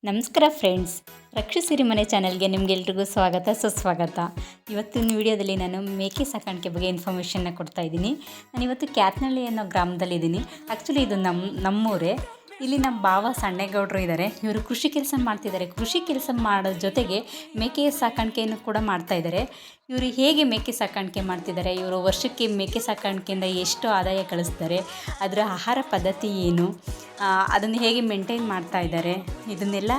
ನಮಸ್ಕಾರ ಫ್ರೆಂಡ್ಸ್, ರಕ್ಷಿಸಿರಿ ಮನೆ ಚಾನಲ್ಗೆ ನಿಮಗೆಲ್ರಿಗೂ ಸ್ವಾಗತ ಸುಸ್ವಾಗತ. ಇವತ್ತಿನ ವಿಡಿಯೋದಲ್ಲಿ ನಾನು ಮೇಕೆ ಸಾಕಾಣಿಕೆ ಬಗ್ಗೆ ಇನ್ಫಾರ್ಮೇಷನ್ನ ಕೊಡ್ತಾ ಇದ್ದೀನಿ. ನಾನಿವತ್ತು ಕ್ಯಾತ್ನಳ್ಳಿ ಅನ್ನೋ ಗ್ರಾಮದಲ್ಲಿದ್ದೀನಿ. ಆ್ಯಕ್ಚುಲಿ ಇದು ನಮ್ಮೂರೇ. ಇಲ್ಲಿ ನಮ್ಮ ಭಾವ ಸಣ್ಣೇಗೌಡರು ಇದ್ದಾರೆ. ಇವರು ಕೃಷಿ ಕೆಲಸ ಮಾಡ್ತಿದ್ದಾರೆ. ಕೃಷಿ ಕೆಲಸ ಮಾಡೋ ಜೊತೆಗೆ ಮೇಕೆ ಸಾಕಾಣಿಕೆಯನ್ನು ಕೂಡ ಮಾಡ್ತಾಯಿದ್ದಾರೆ. ಇವರು ಹೇಗೆ ಮೇಕೆ ಸಾಕಾಣಿಕೆ ಮಾಡ್ತಿದ್ದಾರೆ, ಇವರು ವರ್ಷಕ್ಕೆ ಮೇಕೆ ಸಾಕಾಣಿಕೆಯಿಂದ ಎಷ್ಟು ಆದಾಯ ಗಳಿಸ್ತಾರೆ, ಅದರ ಆಹಾರ ಪದ್ಧತಿ ಏನು, ಅದನ್ನು ಹೇಗೆ ಮೇಂಟೈನ್ ಮಾಡ್ತಾ ಇದ್ದಾರೆ, ಇದನ್ನೆಲ್ಲ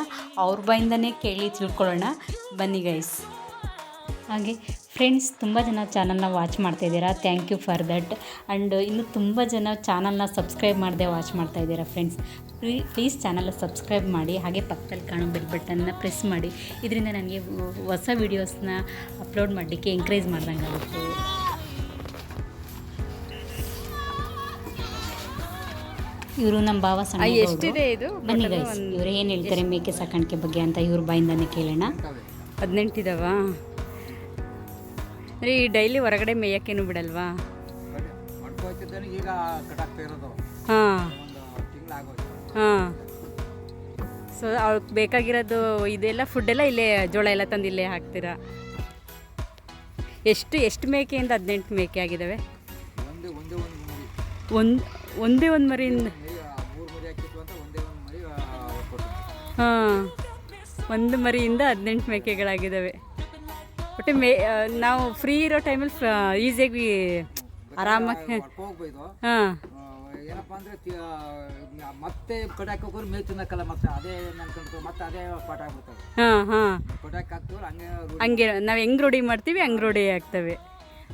ಅವ್ರ ಬಾಯಿಂದನೇ ಕೇಳಿ ತಿಳ್ಕೊಳ್ಳೋಣ ಬನ್ನಿ ಗೈಸ್. ಹಾಗೆ ಫ್ರೆಂಡ್ಸ್, ತುಂಬ ಜನ ಚಾನಲ್ನ ವಾಚ್ ಮಾಡ್ತಾಯಿದ್ದೀರಾ, thank you for that. And ಇನ್ನು ತುಂಬ ಜನ ಚಾನಲ್ನ ಸಬ್ಸ್ಕ್ರೈಬ್ ಮಾಡದೆ ವಾಚ್ ಮಾಡ್ತಾಯಿದ್ದೀರಾ. ಫ್ರೆಂಡ್ಸ್, ಪ್ಲೀಸ್ ಚಾನಲ್ನ ಸಬ್ಸ್ಕ್ರೈಬ್ ಮಾಡಿ, ಹಾಗೆ ಪಕ್ಕದಲ್ಲಿ ಕಾಣೋ ಬೆಲ್ ಬಟನ್ನ ಪ್ರೆಸ್ ಮಾಡಿ. ಇದರಿಂದ ನನಗೆ ಹೊಸ ವೀಡಿಯೋಸ್ನ ಅಪ್ಲೋಡ್ ಮಾಡಲಿಕ್ಕೆ ಎಂಕರೇಜ್ ಮಾಡ್ದಂಗೆ ಆಗುತ್ತೆ. ಇವರು ನಮ್ಮ ಭಾವ ಸಣ್ಣ. ಎಷ್ಟಿದೆ ಇದು? ಬನ್ನಿ ಗೈಸ್, ಇವರು ಏನು ಹೇಳ್ತಾರೆ ಮೇಕೆ ಸಾಕಾಣಿಕೆ ಬಗ್ಗೆ ಅಂತ ಇವ್ರ ಬಾಯಿಂದಾನೆ ಕೇಳೋಣ. 18 ಇದಾವಾ? ರೀ, ಡೈಲಿ ಹೊರಗಡೆ ಮೇಯಕ್ಕೇನು ಬಿಡಲ್ವಾ? ಹಾಂ ಹಾಂ. ಸೊ ಅವ್ರಿಗೆ ಬೇಕಾಗಿರೋದು ಇದೆಲ್ಲ ಫುಡ್ಡೆಲ್ಲ ಇಲ್ಲೇ, ಜೋಳ ಎಲ್ಲ ತಂದು ಇಲ್ಲೇ ಹಾಕ್ತೀರಾ? ಎಷ್ಟು ಮೇಕೆಯಿಂದ 18 ಮೇಕೆ ಆಗಿದ್ದಾವೆ? ಒಂದೇ ಒಂದು ಮರಿಯಿಂದ? ಹಾಂ, ಒಂದು ಮರಿಯಿಂದ 18 ಮೇಕೆಗಳಾಗಿದ್ದಾವೆ. ಒಟ್ಟು ನಾವು ಫ್ರೀ ಇರೋ ಟೈಮಲ್ಲಿ ಈಸಿಯಾಗಿ ಆರಾಮಾಗಿ ಹಾಂ. ಏನಪ್ಪ ಅಂದರೆ ಮತ್ತೆ ಕಟಾಕೋರು ಮೇವು ತಿನ್ನಕ್ಕಲ್ಲ, ಮತ್ತೆ ಅದೇ ನೆನ್ಕೊಂಡು ಮತ್ತೆ ಅದೇ ಪಾಠ ಆಗ್ಬಿಡ್ತವೆ. ಹಾಂ ಹಾಂ, ಕಟಾಕ್ ಹಾಕ್ತವ್ರು ಹಂಗೆ ನಾವು ಹೆಂಗೆ ರೂಢಿ ಮಾಡ್ತೀವಿ ಹಂಗೆ ರೂಢಿ ಆಗ್ತವೆ.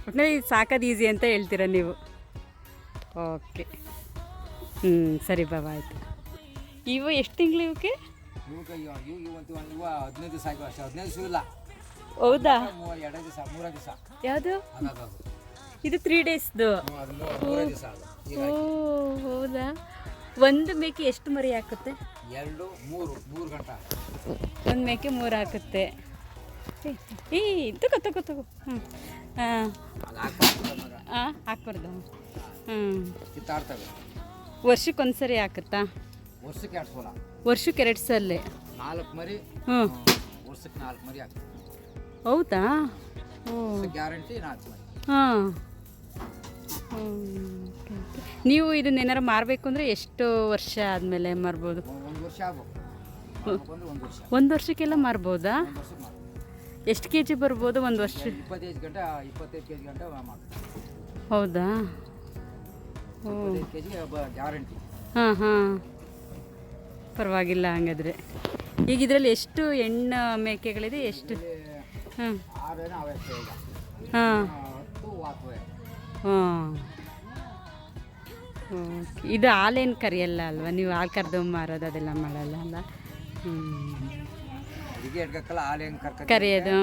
ಒಟ್ಟಿನಲ್ಲಿ ಸಾಕೋದು ಈಸಿ ಅಂತ ಹೇಳ್ತೀರ ನೀವು? ಓಕೆ, ಸರಿ ಬಾಬಾ, ಆಯಿತು. ಇವು ಎಷ್ಟು ತಿಂಗಳು ಇವಕ್ಕೆ? ಇವು 15 ದಿವಸ ಆಗಿ ಅಷ್ಟೇ. 15 ದಿವಸ ಇಲ್ಲ. ಹೌದಾ? 2 ದಿವಸ 3 ದಿವಸ. ಯಾವುದು ಇದು? 3 ಡೇಸ್ದು? ಓ ಹೌದಾ? ಒಂದು ಮೇಕೆ ಎಷ್ಟು ಮರಿ ಹಾಕುತ್ತೆ? 2 3 ಗಂಟೆ. ಒಂದು ಮೇಕೆ 3 ಹಾಕುತ್ತೆ. ತಗೋ. ಹಾಂ ಹಾಂ, ಹಾಕ್ಬಾರ್ದು. ಕಿತ್ತಾಡ್ತವೆ. ವರ್ಷಕ್ಕೊಂದ್ಸರಿ ಹಾಕುತ್ತಾ? ವರ್ಷಕ್ಕೆ 2 ಸಲ. ವರ್ಷಕ್ಕೆ 2 ಸಲ? 4 ಮರಿ. ಹ್ಞೂ, ವರ್ಷಕ್ಕೆ 4 ಮರಿ ಹಾಕ್ತವೆ. ಹೌದಾ? ಓ, ಗ್ಯಾರಂಟಿ 4 ಮರಿ. ಹಾಂ. ನೀವು ಇದನ್ನೇನಾರು ಮಾರಬೇಕು ಅಂದರೆ ಎಷ್ಟು ವರ್ಷ ಆದಮೇಲೆ ಮಾರ್ಬೋದು? 1 ವರ್ಷ ಆಗ್ಬೇಕು. 1 ವರ್ಷಕ್ಕೆಲ್ಲ ಮಾರ್ಬೋದಾ? ಎಷ್ಟು ಕೆ ಜಿ ಬರ್ಬೋದು ಒಂದು ವರ್ಷ? 25 ಕೆ ಜಿ ಗಂಟೆ ಮಾಡ್ತೀವಿ. ಹೌದಾ? ಓ, 25 ಕೆ ಜಿ ಗ್ಯಾರಂಟಿ. ಹಾಂ ಹಾಂ, ಪರವಾಗಿಲ್ಲ ಹಂಗಾದ್ರೆ. ಈಗ ಇದರಲ್ಲಿ ಎಷ್ಟು ಹೆಣ್ಣು ಮೇಕೆಗಳಿದೆ? ಎಷ್ಟು? ಹಾಂ ಹಾಂ ಹಾಂ. ಓಕೆ, ಇದು ಹಾಲೇನು ಕರಿಯಲ್ಲ ಅಲ್ವಾ? ನೀವು ಹಾಲು ಕರೆದು ಮಾರೋದು ಅದೆಲ್ಲ ಮಾಡಲ್ಲ ಅಲ್ಲ? ಕರಿಯೋದು.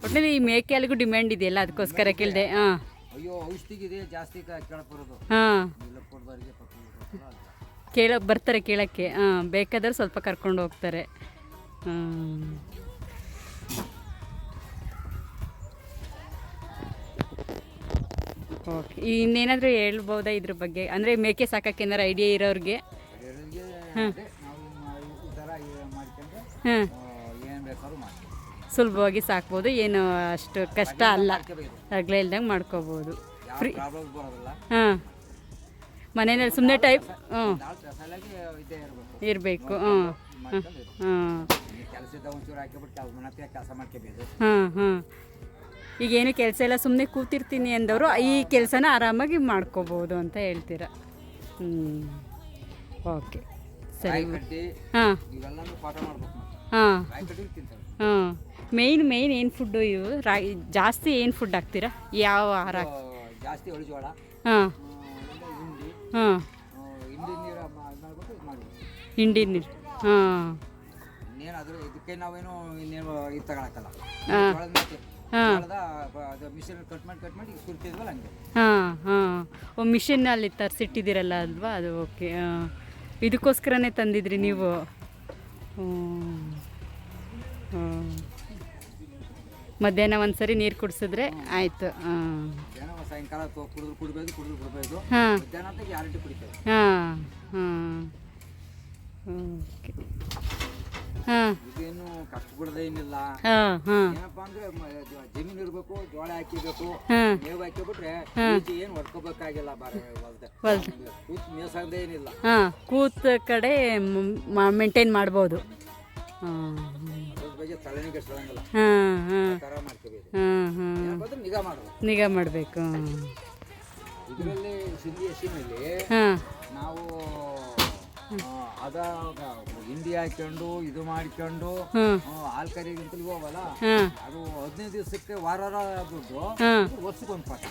ಒಟ್ಟಿನಲ್ಲಿ ಈ ಮೇಕೆ ಹಾಲಿಗೂ ಡಿಮ್ಯಾಂಡ್ ಇದೆಯಲ್ಲ, ಅದಕ್ಕೋಸ್ಕರ ಕೇಳಿದೆ. ಹಾಂ. ಅಯ್ಯೋ, ಔಷಧಿಗಿದೆ ಜಾಸ್ತಿ ಕೇಳಬರೋದು. ಹಾಂ, ಬರ್ತಾರೆ ಕೇಳೋಕ್ಕೆ. ಹಾಂ, ಬೇಕಾದ್ರೆ ಸ್ವಲ್ಪ ಕರ್ಕೊಂಡು ಹೋಗ್ತಾರೆ. ಓಕೆ, ಇನ್ನೇನಾದರೂ ಹೇಳ್ಬೋದಾ ಇದ್ರ ಬಗ್ಗೆ? ಅಂದರೆ ಮೇಕೆ ಸಾಕಕ್ಕೆ ಏನಾರು ಐಡಿಯಾ ಇರೋರಿಗೆ? ಹಾಂ ಹಾಂ, ಸುಲಭವಾಗಿ ಸಾಕ್ಬೋದು, ಏನು ಅಷ್ಟು ಕಷ್ಟ ಅಲ್ಲ, ಅಗಲ ಇಲ್ದಂಗೆ ಮಾಡ್ಕೋಬೋದು. ಫ್ರೀ. ಹಾಂ, ಮನೇಲಿ ಸುಮ್ಮನೆ ಟೈಪ್ ಇರಬೇಕು. ಹಾಂ ಹಾಂ ಹಾಂ ಹಾಂ. ಈಗೇನು ಕೆಲಸ ಎಲ್ಲ, ಸುಮ್ಮನೆ ಕೂತಿರ್ತೀನಿ ಅಂದವರು ಈ ಕೆಲಸನ ಆರಾಮಾಗಿ ಮಾಡ್ಕೋಬೋದು ಅಂತ ಹೇಳ್ತೀರಾ? ಓಕೆ, ಸರಿ. ಹಾಂ ಹಾಂ ಹಾಂ. ಮೇಯ್ನ್ ಏನು ಫುಡ್ಡು ಇವು? ಜಾಸ್ತಿ ಏನು ಫುಡ್ ಹಾಕ್ತೀರಾ? ಯಾವ ಆಹಾರ? ಜಾಸ್ತಿ ಜೋಳ. ಹಾಂ ಹಾಂ, ಹಿಂಡಿ ನೀರು. ಹಾಂ, ಇನ್ನೇನಾದರೂ ಇದಕ್ಕೆ ನಾವೇನು ಇನ್ನೇನು ಇದು ತಗೊಳಕ್ಕಲ್ಲ. ಹಾಂ ಮಿಷನ್ ಕಟ್ ಮಾಡಿ ಸುರ್ತಿದ್ವಲ್ಲ ಹಂಗೆ. ಹಾಂ ಹಾಂ, ಮಿಷಿನಲ್ಲಿ ತರಿಸಿಟ್ಟಿದ್ದೀರಲ್ಲ ಅಲ್ವಾ? ಅದು ಓಕೆ. ಹಾಂ, ಇದಕ್ಕೋಸ್ಕರನೇ ತಂದಿದ್ರಿ ನೀವು? ಮಧ್ಯಾಹ್ನ ಒಂದು ಸರಿ ನೀರು ಕುಡಿಸಿದ್ರೆ ಆಯಿತು. ಹಾಂ, ಸಾಯಂಕಾಲ ಕುಡಿಬೇಕು. ಹಾಂ ಮಧ್ಯಾಹ್ನ ಅಂತ ಗ್ಯಾರಂಟಿ ಕುಡಿತೇವೆ. ಹಾಂ ಹಾಂ. ಓಕೆ, ಹಾಂ ಇದೇನು ಕಷ್ಟ ಬಿಡೋದೇನಿಲ್ಲ. ಹಾಂ ಹಾಂ ಏನಪ್ಪ ಅಂದ್ರೆ ಜಮೀನು ಇರಬೇಕು, ಜೋಳ ಹಾಕಿಬೇಕು, ಹಾಂ ಮೇವು ಹಾಕಿಬಿಟ್ರೆ ಏನು ಹೊಡ್ಕೋಬೇಕಾಗಿಲ್ಲ. ಕೂತ್ ಮೇಸಂದೇ ಏನಿಲ್ಲ. ಹಾಂ ಕೂತ ಕಡೆ ಮೇಂಟೈನ್ ಮಾಡ್ಬೋದು. ಹಾಂ ಅದ್ರ ಬಗ್ಗೆ ತಲೆನೇ ಕೆಡ್ಸೋಂಗಿಲ್ಲ. ಹಾಂ ಹಾಂ ಥರ ಮಾಡ್ಕೋಬೇಕು. ಹಾಂ ಹಾಂ ಯಾಕಂದ್ರೆ ನಿಗಾ ಮಾಡಬೇಕು. ನಿಗಾ ಮಾಡಬೇಕು. ಇದರಲ್ಲಿ ಸಿಂಧಿ ಹಸಿನಲ್ಲಿ ಹಾಂ ನಾವು ಅದ ಹಿಂಡಿ ಹಾಕೊಂಡು ಇದು ಮಾಡ್ಕೊಂಡು ಹಾಂ ಹಾಲು ಕರಿಗಿಂತಲೂ ಹೋಗಲ್ಲ. ಹಾಂ ಅದು 15 ದಿವಸಕ್ಕೆ ವಾರ ದುಡ್ಡು, ಹಾಂ ವರ್ಷಕ್ಕೊಂದು ಪಾಠ,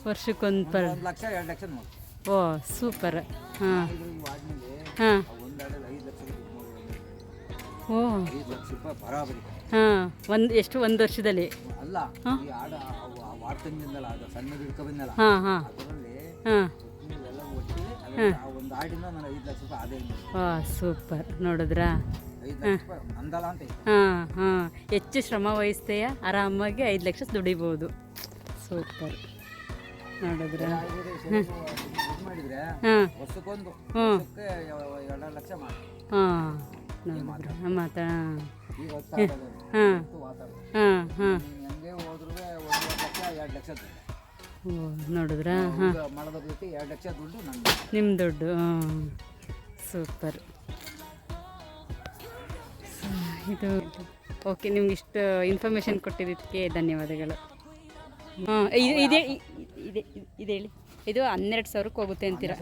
ವರ್ಷಕ್ಕೊಂದು ಪರ್ 1 ಲಕ್ಷ 2 ಲಕ್ಷ ನೋಡಿ. ಓ ಸೂಪರ್. ಹಾಂ ಆದ್ಮೇಲೆ ಹಾಂ ಒಂದಾಡಲ್ಲಿ 5 ಲಕ್ಷ ಓ 5 ಲಕ್ಷ ರೂಪಾಯಿ ಬರಾಬರಿ. ಹಾಂ ಎಷ್ಟು ಒಂದು ವರ್ಷದಲ್ಲಿ? ಅಲ್ಲ, ಈ ಆಡ ವಾರ ತಂದಿದ್ದಲ್ಲ, ಅದು ಸಣ್ಣ ಹಿಡ್ಕೊ ಬಂದಲ್ಲ, ಹಾಂ ಹಾಂ ಅದರಲ್ಲಿ ಹಾಂ ಎಲ್ಲ ಒಟ್ಟಿ ಒಂದು ಆಡಿನ ನನಗೆ 5 ಲಕ್ಷ ರೂಪಾಯಿ ಆದಾಯ. ಹಾಂ ಸೂಪರ್. ನೋಡಿದ್ರಾ? 5 ಲಕ್ಷ ರೂಪಾಯಿ ನಂದಲ್ಲ ಅಂತ ಐತೆ. ಹಾಂ ಹಾಂ ಹೆಚ್ಚು ಶ್ರಮ ವಹಿಸ್ತೆಯ ಆರಾಮಾಗಿ 5 ಲಕ್ಷ ದುಡಿಬೋದು. ಸೂಪರ್. ನೋಡಿದ್ರಾ? ಇದು ಮಾಡಿದ್ರೆ ಹಾಂ ವರ್ಷಕ್ಕೊಂದು ಹ್ಞೂ 2 ಲಕ್ಷ ಮಾಡಿ. ಹಾಂ ನೋಡಿದ್ರಾ? ಮಾತಾ ಈಗ ಹಾಂ ಹಾಂ ಹಾಂ ಹೆಂಗೆ ಹೋದ್ರೂ 1 ಲಕ್ಷ 2 ಲಕ್ಷ ದುಡ್ಡು. ಓ ನೋಡಿದ್ರಾ? ಹಾಂ ಮಾಡೋದ್ರ ಜೊತೆ 2 ಲಕ್ಷ ದುಡ್ಡು ನಂದು. ನಿಮ್ಮ ದುಡ್ಡು. ಹಾಂ ಸೂಪರ್. ಇದು ಓಕೆ, ನಿಮ್ಗೆ ಇಷ್ಟು ಇನ್ಫಾರ್ಮೇಷನ್ ಕೊಟ್ಟಿದ್ದಕ್ಕೆ ಧನ್ಯವಾದಗಳು. ಹಾಂ ಇದೆ ಇದೆ ಇದೆ ಹೇಳಿ. ಇದು 12,000ಕ್ಕೆ ಹೋಗುತ್ತೆ ಅಂತೀರಾ?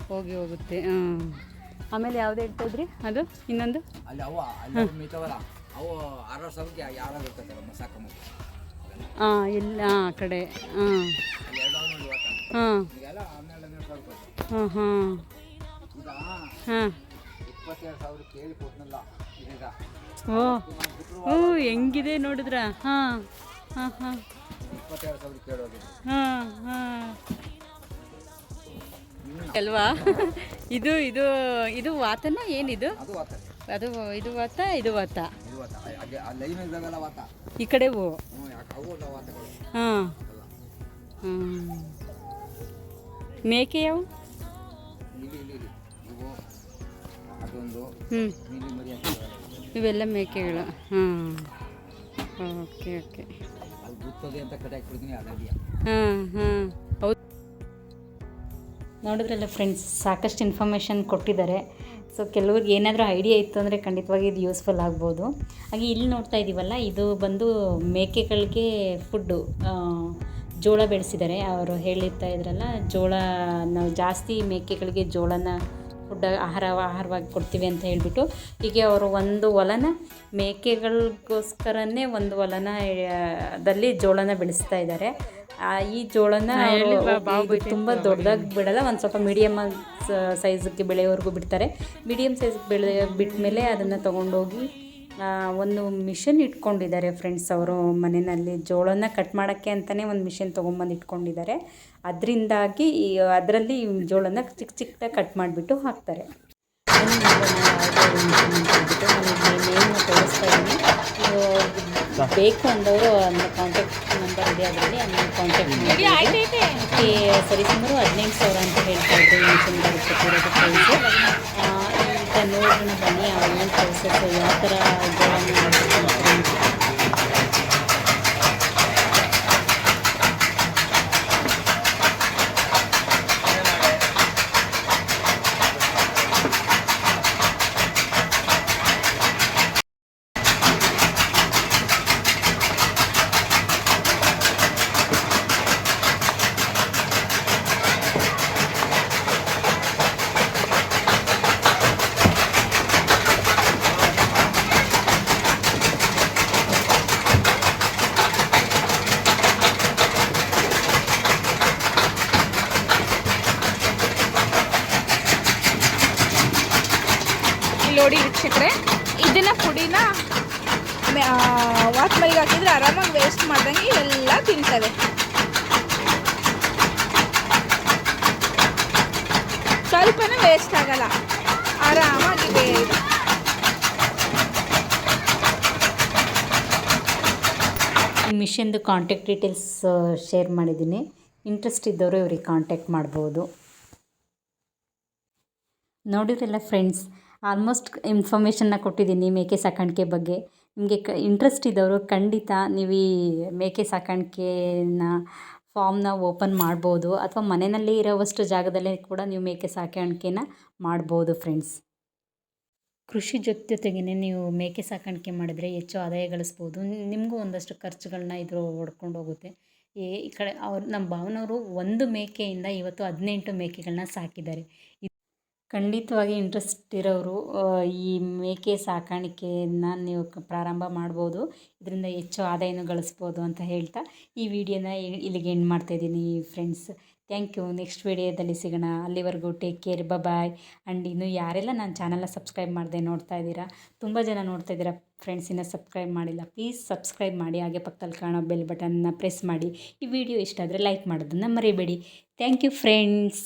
ಹೋಗುತ್ತೆ. ಹಾಂ ಆಮೇಲೆ ಯಾವ್ದು ಹೇಳ್ತಾ ಇದ್ರಿ? ಅದು ಇನ್ನೊಂದು ಅಲ್ಲಿ ಅಲ್ಲಿ ಮೇಯ್ತಾವಲ್ಲ, ಅವು 6 ಸಾವಿರಕ್ಕೆ ಯಾರು ಇರ್ತೈತಲ್ಲ ಸಾಕಮ್ಮ. ಹಾಂ ಇಲ್ಲ ಆ ಕಡೆ. ಹಾಂ ಹಾಂ ಈಗೆಲ್ಲ 12 ಸಾವಿರ ರೂಪಾಯಿ. ಹಾಂ ಹಾಂ ಈಗ ಹಾಂ 22 ಸಾವಿರ ಕೇಳಿ ಕೊಟ್ಟನಲ್ಲ ಈಗ. ಓ ಓ ಹೆಂಗಿದೆ ನೋಡಿದ್ರಾ? ಹಾಂ ಹಾಂ ಹಾಂ 22 ಸಾವಿರ ಕೇಳೋದು. ಹಾಂ ಹಾಂ ಅಲ್ವಾ? ಇದು ಇದು ಇದು ವಾತನ ಏನಿದು? ಅದು ವಾತ, ಅದು ಇದು ವಾತ, ಇದು ವಾತ. ಇದು ವಾತ. ಹಾಗೆ ಆ ಲೈನ್ ಇದ್ದಾಗಲ್ಲ ವಾತ. ಈ ಕಡೆ ಹೂ. ಯಾಕೆ ಅವು ಅಲ್ಲ ವಾತಗಳು. ಹಾಂ ಹ್ಞೂ ಮೇಕೆ ಯಾವ? ಇಲ್ಲಿ ಇವು ಅದೊಂದು ಹ್ಞೂ ನೀಲಿ ಮರಿ ಹಾಕಿದ್ದಾರೆ. ಇವೆಲ್ಲ ಮೇಕೆಗಳು. ಹಾಂ ಓಕೆ ಓಕೆ. ಅದು ಗುತ್ತದೆ ಅಂತ ಕಡೆ ಹಾಕ್ಬಿಡ್ತೀನಿ ಅದರಲ್ಲಿ. ಹಾಂ ಹಾಂ ಹೌದು. ನೋಡಿದ್ರಲ್ಲ ಫ್ರೆಂಡ್ಸ್, ಸಾಕಷ್ಟು ಇನ್ಫಾರ್ಮೇಷನ್ ಕೊಟ್ಟಿದ್ದಾರೆ. ಸೊ ಕೆಲವ್ರಿಗೆ ಏನಾದರೂ ಐಡಿಯಾ ಇತ್ತು ಅಂದರೆ ಖಂಡಿತವಾಗಿ ಇದು ಯೂಸ್ಫುಲ್ ಆಗ್ಬೋದು. ಹಾಗೆ ಇಲ್ಲಿ ನೋಡ್ತಾ ಇದ್ದೀವಲ್ಲ, ಇದು ಬಂದು ಮೇಕೆಗಳಿಗೆ ಫುಡ್ಡು ಜೋಳ ಬೆಳೆಸಿದ್ದಾರೆ. ಅವರು ಹೇಳ್ತಾ ಇದ್ರಲ್ಲ, ಜೋಳ ನಾವು ಜಾಸ್ತಿ ಮೇಕೆಗಳಿಗೆ ಜೋಳನ ಫುಡ್ ಆಹಾರವಾಗಿ ಕೊಡ್ತೀವಿ ಅಂತ ಹೇಳಿಬಿಟ್ಟು, ಹೀಗೆ ಅವರು ಒಂದು ಹೊಲನ ಮೇಕೆಗಳಿಗೋಸ್ಕರನೇ ಒಂದು ಹೊಲನ ದಲ್ಲಿ ಜೋಳನ ಬೆಳೆಸ್ತಾ ಇದ್ದಾರೆ. ಈ ಜೋಳನ ತುಂಬ ದೊಡ್ಡದಾಗಿ ಬಿಡಲ್ಲ, ಒಂದು ಸ್ವಲ್ಪ ಮೀಡಿಯಮ್ ಸೈಜಿಗೆ ಬೆಳೆಯೋವರೆಗೂ ಬಿಡ್ತಾರೆ. ಮೀಡಿಯಮ್ ಸೈಜ್ಗೆ ಬಿಟ್ಟ ಮೇಲೆ ಅದನ್ನು ತೊಗೊಂಡೋಗಿ ಒಂದು ಮಿಷನ್ ಇಟ್ಕೊಂಡಿದ್ದಾರೆ ಫ್ರೆಂಡ್ಸ್. ಅವರು ಮನೆಯಲ್ಲಿ ಜೋಳನ ಕಟ್ ಮಾಡೋಕ್ಕೆ ಅಂತಲೇ ಒಂದು ಮಿಷನ್ ತೊಗೊಂಬಂದು ಇಟ್ಕೊಂಡಿದ್ದಾರೆ. ಅದರಿಂದಾಗಿ ಅದರಲ್ಲಿ ಜೋಳನ ಚಿಕ್ಕ ಚಿಕ್ಕದಾಗಿ ಕಟ್ ಮಾಡಿಬಿಟ್ಟು ಹಾಕ್ತಾರೆ. ನೇಮನ್ನು ತೋರಿಸ್ತಾ ಇದ್ದೀನಿ. ಬೇಕು ಅಂದವರು ಅದನ್ನ ಕಾಂಟ್ಯಾಕ್ಟ್ ನಂಬರ್ ಇದೆ, ಅದರಲ್ಲಿ ಅದನ್ನ ಕಾಂಟ್ಯಾಕ್ಟ್ ಮಾಡಿ. ಅದಕ್ಕೆ ಸರಿಸುಮಾರು 15,000 ಅಂತ ಹೇಳ್ತಾ ಇದ್ದರು ಈ ಮಿಷನ್ಗಳು ಕೊಟ್ಟಿರೋದು ಪ್ರೈಸು. ಈಗ ನೋಡೋಣ ಬನ್ನಿ ಏನು ಪ್ರೊಸೆಸ್, ಯಾವ ಥರ ನೋಡಿ ವೀಕ್ಷಕರೇ, ಇದನ್ನ ಪುಡಿನ ವಾತ್ ಮರಿಗೆ ಹಾಕಿದ್ರೆ ಆರಾಮಾಗಿ ವೇಸ್ಟ್ ಮಾಡ್ದಂಗೆ ಎಲ್ಲ ತಿಂತವೆ. ಸ್ವಲ್ಪನೂ ವೇಸ್ಟ್ ಆಗಲ್ಲ, ಆರಾಮಾಗಿದೆ ಇದು. ಈ ಮಿಷನ್ದು ಕಾಂಟ್ಯಾಕ್ಟ್ ಡೀಟೇಲ್ಸ್ ಶೇರ್ ಮಾಡಿದ್ದೀನಿ. ಇಂಟ್ರೆಸ್ಟ್ ಇದ್ದವರು ಇವ್ರಿಗೆ ಕಾಂಟ್ಯಾಕ್ಟ್ ಮಾಡ್ಬೋದು. ನೋಡಿರಲ್ಲ ಫ್ರೆಂಡ್ಸ್, ಆಲ್ಮೋಸ್ಟ್ ಇನ್ಫಾರ್ಮೇಷನ್ನ ಕೊಟ್ಟಿದ್ದೀನಿ ಮೇಕೆ ಸಾಕಾಣಿಕೆ ಬಗ್ಗೆ. ನಿಮಗೆ ಇಂಟ್ರೆಸ್ಟ್ ಇದ್ದವರು ಖಂಡಿತ ನೀವು ಈ ಮೇಕೆ ಸಾಕಾಣಿಕೆನ ಫಾರ್ಮ್ನ ಓಪನ್ ಮಾಡ್ಬೋದು, ಅಥವಾ ಮನೆಯಲ್ಲೇ ಇರೋವಷ್ಟು ಜಾಗದಲ್ಲೇ ಕೂಡ ನೀವು ಮೇಕೆ ಸಾಕಾಣಿಕೆನ ಮಾಡ್ಬೋದು ಫ್ರೆಂಡ್ಸ್. ಕೃಷಿ ಜೊತೆಗೇ ನೀವು ಮೇಕೆ ಸಾಕಾಣಿಕೆ ಮಾಡಿದರೆ ಹೆಚ್ಚು ಆದಾಯ ಗಳಿಸ್ಬೋದು. ನಿಮಗೂ ಒಂದಷ್ಟು ಖರ್ಚುಗಳನ್ನ ಇದು ಹೊಡ್ಕೊಂಡು ಹೋಗುತ್ತೆ. ಈ ಕಡೆ ನಮ್ಮ ಭಾವನವರು ಒಂದು ಮೇಕೆಯಿಂದ ಇವತ್ತು 18 ಮೇಕೆಗಳನ್ನ ಸಾಕಿದ್ದಾರೆ. ಖಂಡಿತವಾಗಿ ಇಂಟ್ರೆಸ್ಟ್ ಇರೋರು ಈ ಮೇಕೆ ಸಾಕಾಣಿಕೆಯನ್ನು ನೀವು ಪ್ರಾರಂಭ ಮಾಡ್ಬೋದು. ಇದರಿಂದ ಹೆಚ್ಚು ಆದಾಯನೂ ಗಳಿಸ್ಬೋದು ಅಂತ ಹೇಳ್ತಾ ಈ ವಿಡಿಯೋನ ಇಲ್ಲಿಗೆ ಎಂಡ್ ಮಾಡ್ತಾಯಿದ್ದೀನಿ ಫ್ರೆಂಡ್ಸ್. Thank you. ನೆಕ್ಸ್ಟ್ ವಿಡಿಯೋದಲ್ಲಿ ಸಿಗೋಣ. ಅಲ್ಲಿವರೆಗೂ ಟೇಕ್ ಕೇರ್, ಬಾಯ್. ಆ್ಯಂಡ್ ಇನ್ನು ಯಾರೆಲ್ಲ ನನ್ನ ಚಾನಲ್ನ ಸಬ್ಸ್ಕ್ರೈಬ್ ಮಾಡದೆ ನೋಡ್ತಾ ಇದ್ದೀರಾ, ತುಂಬ ಜನ ನೋಡ್ತಾ ಇದ್ದೀರಾ ಫ್ರೆಂಡ್ಸ್, ಇನ್ನೂ ಸಬ್ಸ್ಕ್ರೈಬ್ ಮಾಡಿಲ್ಲ, ಪ್ಲೀಸ್ ಸಬ್ಸ್ಕ್ರೈಬ್ ಮಾಡಿ. ಹಾಗೆ ಪಕ್ಕದಲ್ಲಿ ಕಾಣೋ ಬೆಲ್ ಬಟನ್ನ ಪ್ರೆಸ್ ಮಾಡಿ. ಈ ವಿಡಿಯೋ ಇಷ್ಟ ಆದರೆ ಲೈಕ್ ಮಾಡೋದನ್ನು ಮರಿಬೇಡಿ. Thank you friends.